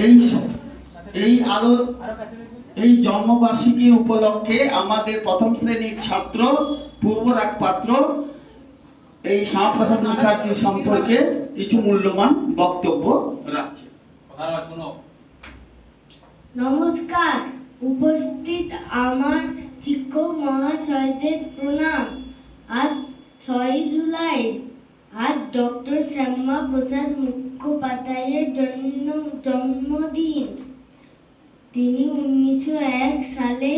এই এই আলো এই জন্মবার্ষিকী উপলক্ষে আমাদের প্রথম শ্রেণীর ছাত্র পূর্বরাগ পাত্র এই শ্যামাপ্রসাদ মুখার্জি সম্পর্কে কিছু মূল্যবান বক্তব্য রাখছে। নমস্কার, উপস্থিত আমার শিক্ষক মহাশয়দের প্রণাম। আজ 6 জুলাই, আজ ডক্টর শ্যামাপ্রসাদ মুখোপাধ্যায়ের জন্মদিন। তিনি 1901 সালে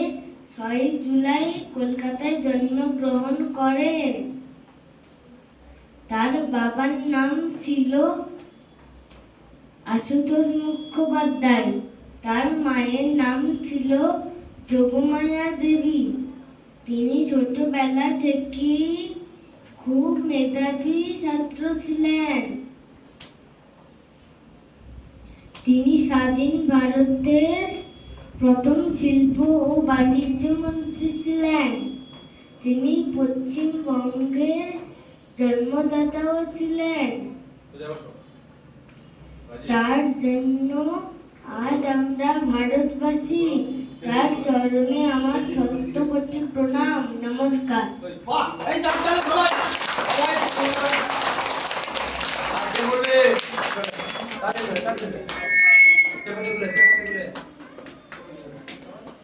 6 জুলাই কলকাতায় জন্মগ্রহণ করেন। তার বাবার নাম ছিল আশুতোষ মুখোপাধ্যায়, তার মায়ের নাম ছিল যোগমায়া দেবী। তিনি ছোটবেলা থেকেই খুব মেধাবী ছাত্র ছিলেন। তিনি স্বাধীন ভারতের প্রথম শিল্প ও বাণিজ্য মন্ত্রী ছিলেন। তিনি পশ্চিমবঙ্গের জন্মদাতাও ছিলেন। তার জন্য আজ আমরা ভারতবাসী। তার চরণে আমার 100 কোটি প্রণাম। নমস্কার। Gracias.